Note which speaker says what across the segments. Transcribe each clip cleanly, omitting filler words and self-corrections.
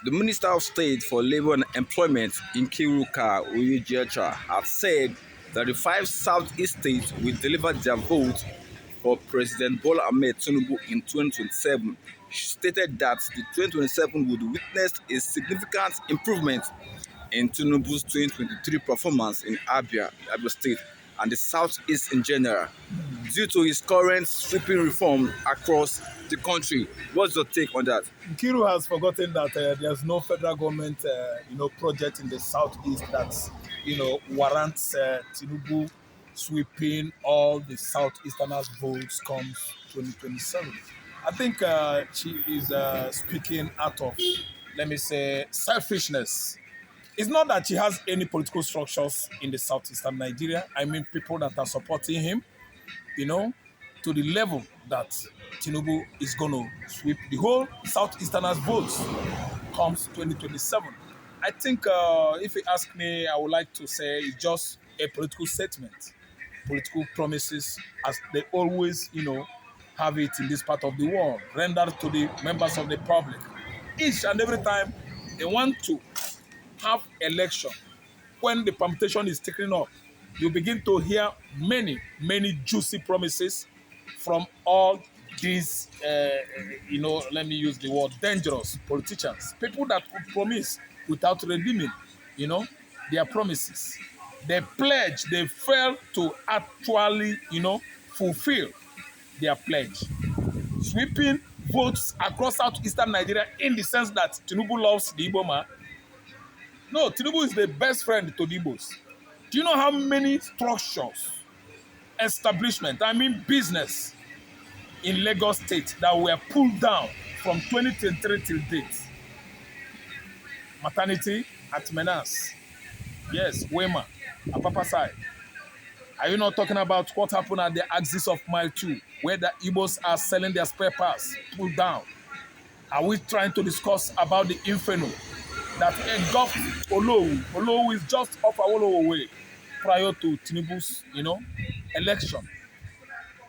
Speaker 1: The Minister of State for Labour and Employment, Nkiruka Uyejecha, has said that the five Southeast states will deliver their votes for President Bola Ahmed Tinubu in 2027. She stated that the 2027 would witness a significant improvement in Tinubu's 2023 performance in Abia State, and the Southeast in general, due to his current sweeping reform across the country. What's your take on that?
Speaker 2: Nkiru has forgotten that there's no federal government, project in the southeast that, warrants Tinubu sweeping all the southeasterners' votes comes 2027. I think she is speaking out of, let me say, selfishness. It's not that she has any political structures in the southeastern Nigeria. I mean, people that are supporting him, to the level that Tinubu is going to sweep the whole Southeasterners' votes comes 2027. I think if you ask me, I would like to say it's just a political statement, political promises, as they always, have it in this part of the world, rendered to the members of the public. Each and every time they want to have election, when the permutation is taken up, you begin to hear many, many juicy promises from all these, let me use the word dangerous politicians, people that could promise without redeeming, their promises. They pledge, they fail to actually, fulfill their pledge. Sweeping votes across southeastern Nigeria in the sense that Tinubu loves the Igbo man. No, Tinubu is the best friend to the Igbos. Do you know how many structures, establishment, business in Lagos State that were pulled down from 2023 till date? Maternity at Menas. Yes, Wema, Apapa side. Are you not talking about what happened at the axis of Mile 2, where the Igbos are selling their spare parts, pulled down? Are we trying to discuss about the inferno that engulfed Olowu? Olowu is just off Awolowo way prior to Tinubu's, election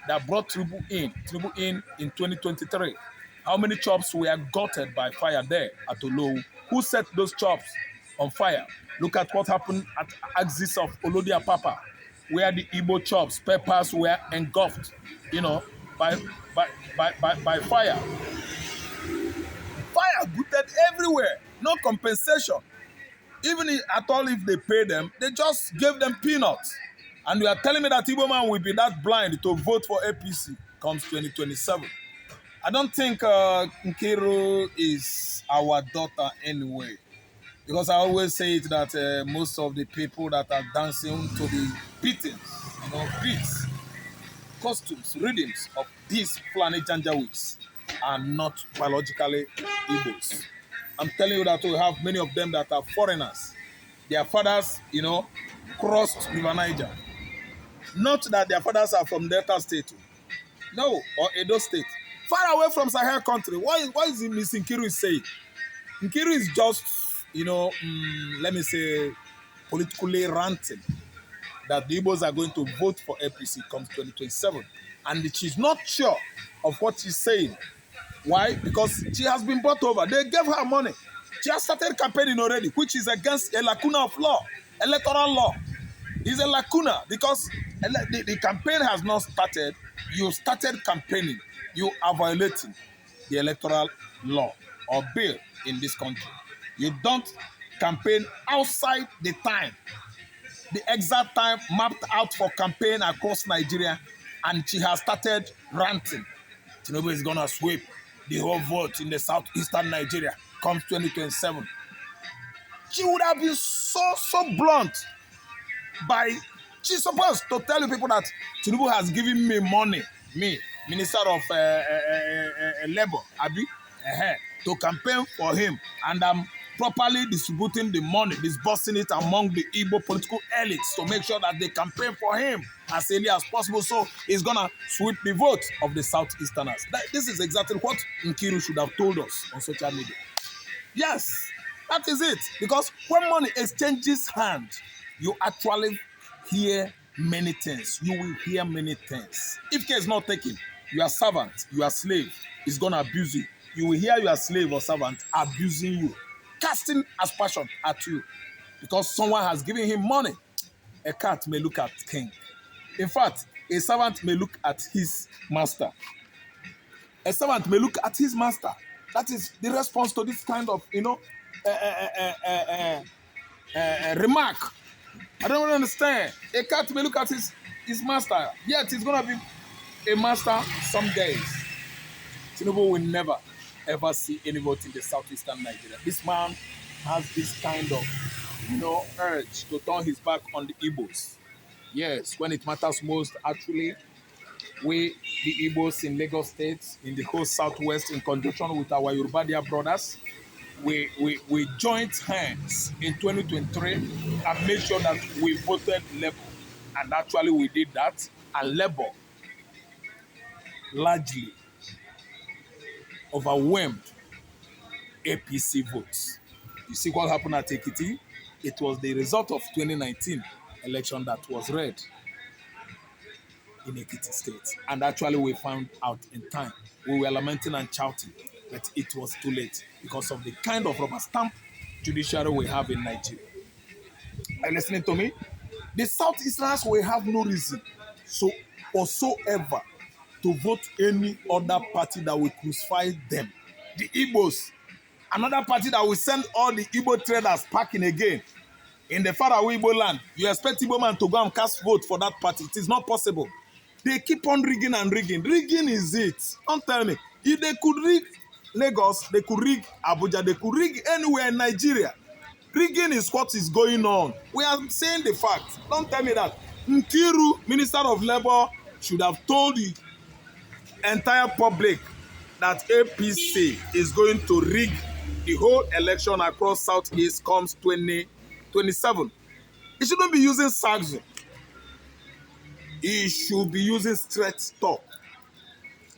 Speaker 2: that brought Tinubu in 2023. How many shops were gutted by fire there at Olowu? Who set those shops on fire? Look at what happened at axis of Olodi Apapa, where the Igbo shops, peppers were engulfed, by fire. Fire booted everywhere. No compensation. Even at all, if they pay them, they just gave them peanuts. And you are telling me that Igbo man will be that blind to vote for APC comes 2027. I don't think Nkiru is our daughter anyway. Because I always say it that most of the people that are dancing to the beatings, beats, costumes, rhythms of these Fulani Janjaweeds are not biologically Igbos. I'm telling you that we have many of them that are foreigners. Their fathers, crossed River Niger. Not that their fathers are from Delta State. No, or Edo State. Far away from Sahel country. Why is it Miss Nkiru saying? Nkiru is just, let me say, politically ranting that the Igbos are going to vote for APC comes 2027. And she's not sure of what she's saying. Why? Because she has been bought over. They gave her money. She has started campaigning already, which is against a lacuna of law, electoral law. It's a lacuna because the campaign has not started. You started campaigning. You are violating the electoral law or bill in this country. You don't campaign outside the time, the exact time mapped out for campaign across Nigeria, and she has started ranting. Tinubu is going to sweep the whole vote in the southeastern Nigeria comes 2027. She would have been so blunt she's supposed to tell you people that Tinubu has given me money, me, Minister of Labor, Abi, to campaign for him, and I'm properly distributing the money, disbursing it among the Igbo political elites to make sure that they campaign for him as early as possible, so he's gonna sweep the vote of the Southeasterners. This is exactly what Nkiru should have told us on social media. Yes, that is it. Because when money exchanges hands, you actually hear many things. You will hear many things. If care is not taken, your servant, your slave is gonna abuse you. You will hear your slave or servant abusing you. casting aspersion at you because someone has given him money. A cat may look at king. In fact, a servant may look at his master. A servant may look at his master. That is the response to this kind of, uh, uh, uh, uh, remark. I don't understand. A cat may look at his master, yet he's going to be a master some days. Tinubu will never, ever see any vote in the southeastern Nigeria. This man has this kind of, urge to turn his back on the Igbos. Yes, when it matters most, actually, we, the Igbos in Lagos State, in the whole Southwest, in conjunction with our Yoruba brothers, we joined hands in 2023 and made sure that we voted Labour. And actually, we did that. And Labour largely overwhelmed APC votes. You see what happened at Ekiti? It was the result of 2019 election that was read in Ekiti State. And actually we found out in time. We were lamenting and shouting, but it was too late because of the kind of rubber stamp judiciary we have in Nigeria. Are you listening to me? The Southeasterners will have no reason whatsoever to vote any other party that will crucify them. The Igbos, another party that will send all the Igbo traders packing again in the faraway Igbo land. You expect Igbo man to go and cast vote for that party. It is not possible. They keep on rigging and rigging. Rigging is it. Don't tell me. If they could rig Lagos, they could rig Abuja, they could rig anywhere in Nigeria. Rigging is what is going on. We are saying the fact. Don't tell me that. Nkiru, Minister of Labour, should have told the entire public that APC is going to rig the whole election across Southeast comes 2027. He shouldn't be using sarcasm. He should be using straight talk.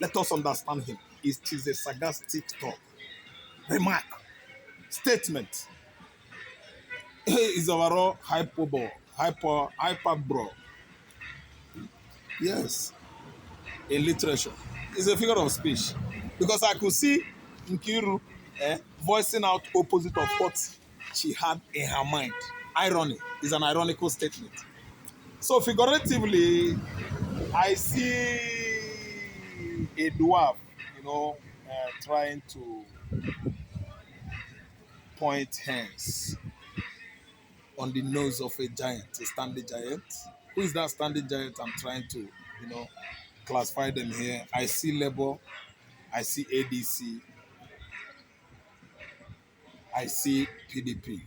Speaker 2: Let us understand him. It is a sarcastic talk. Remark. Statement. Is overall hyperbole. Hyperbole. Yes. In literature. It's a figure of speech. Because I could see Nkiru voicing out opposite of what she had in her mind. Irony is an ironical statement. So figuratively, I see a dwarf, trying to point hands on the nose of a giant, a standing giant. Who is that standing giant? I'm trying to, classify them here. I see Labour, I see ADC, I see PDP.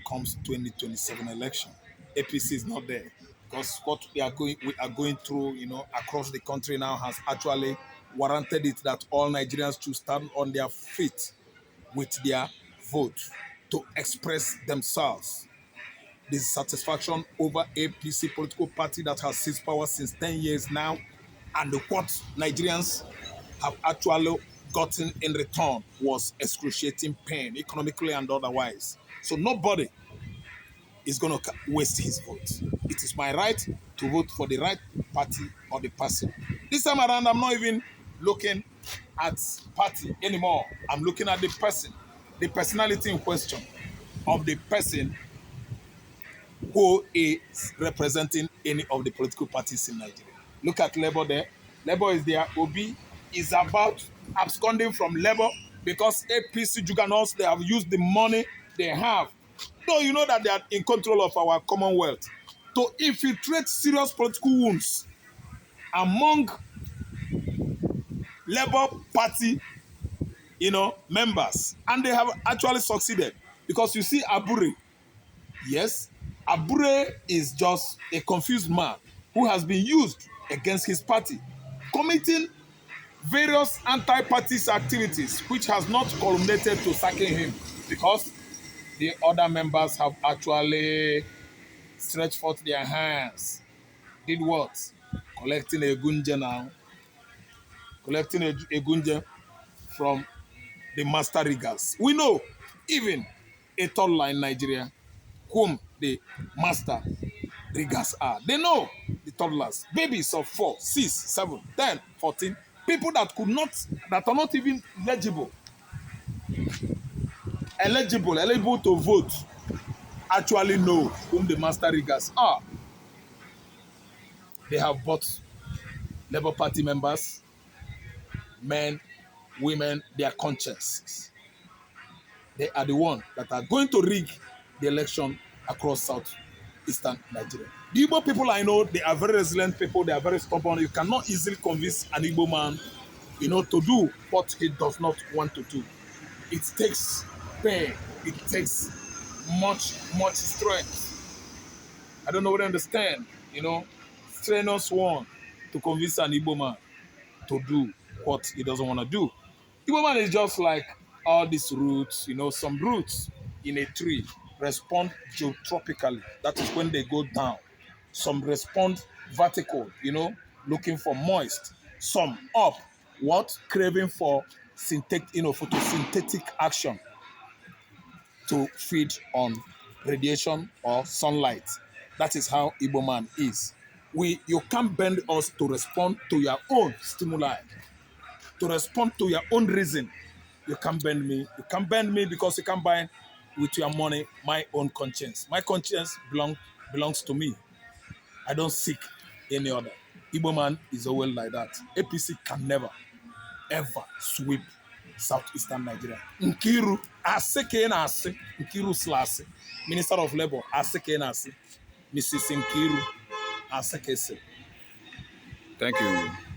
Speaker 2: Comes 2027 election, APC is not there because what we are going through, across the country now has actually warranted it that all Nigerians should stand on their feet with their vote to express themselves. Dissatisfaction over APC political party that has seized power since 10 years now, and what Nigerians have actually gotten in return was excruciating pain, economically and otherwise. So nobody is going to waste his vote. It is my right to vote for the right party or the person. This time around, I'm not even looking at party anymore. I'm looking at the person, the personality in question of the person who is representing any of the political parties in Nigeria. Look at Labour there. Labour is there. Obi is about absconding from Labour because APC juggernauts, they have used the money they have. No, you know that they are in control of our Commonwealth to infiltrate serious political wounds among Labour Party, members. And they have actually succeeded because you see Abure. Yes, Abure is just a confused man who has been used against his party, committing various anti-party activities, which has not culminated to sacking him because the other members have actually stretched forth their hands. Did what? Collecting a gunja now. Collecting a gunja from the master riggers. We know even a toddler in Nigeria whom the master riggers are. They know the toddlers, babies of 4, 6, 7, 10, 14, people that are not even legible. eligible to vote actually know whom the master riggers are. They have bought Labour Party members, men, women, their consciences. They are the ones that are going to rig the election across southeastern Nigeria. The Igbo people I know, they are very resilient people. They are very stubborn. You cannot easily convince an Igbo man, to do what he does not want to do. It takes pain. It takes much strength. I don't know what I understand. Strenuous one to convince an Igbo man to do what he doesn't want to do. Igbo man is just like all these roots, some roots in a tree respond geotropically. That is when they go down. Some respond vertical, looking for moist. Some up, what? Craving for photosynthetic action to feed on radiation or sunlight. That is how Igbo man is. You can't bend us to respond to your own stimuli, to respond to your own reason. You can't bend me. You can't bend me because you can't buy with your money my own conscience. My conscience belongs to me. I don't seek any other. Igbo man is always like that. APC can never, ever sweep southeastern Nigeria. Nkiru, asike na asi. Nkiru Slasi, Minister of Labor, asike na asi. Mrs. Nkiru, asike se.
Speaker 1: Thank you.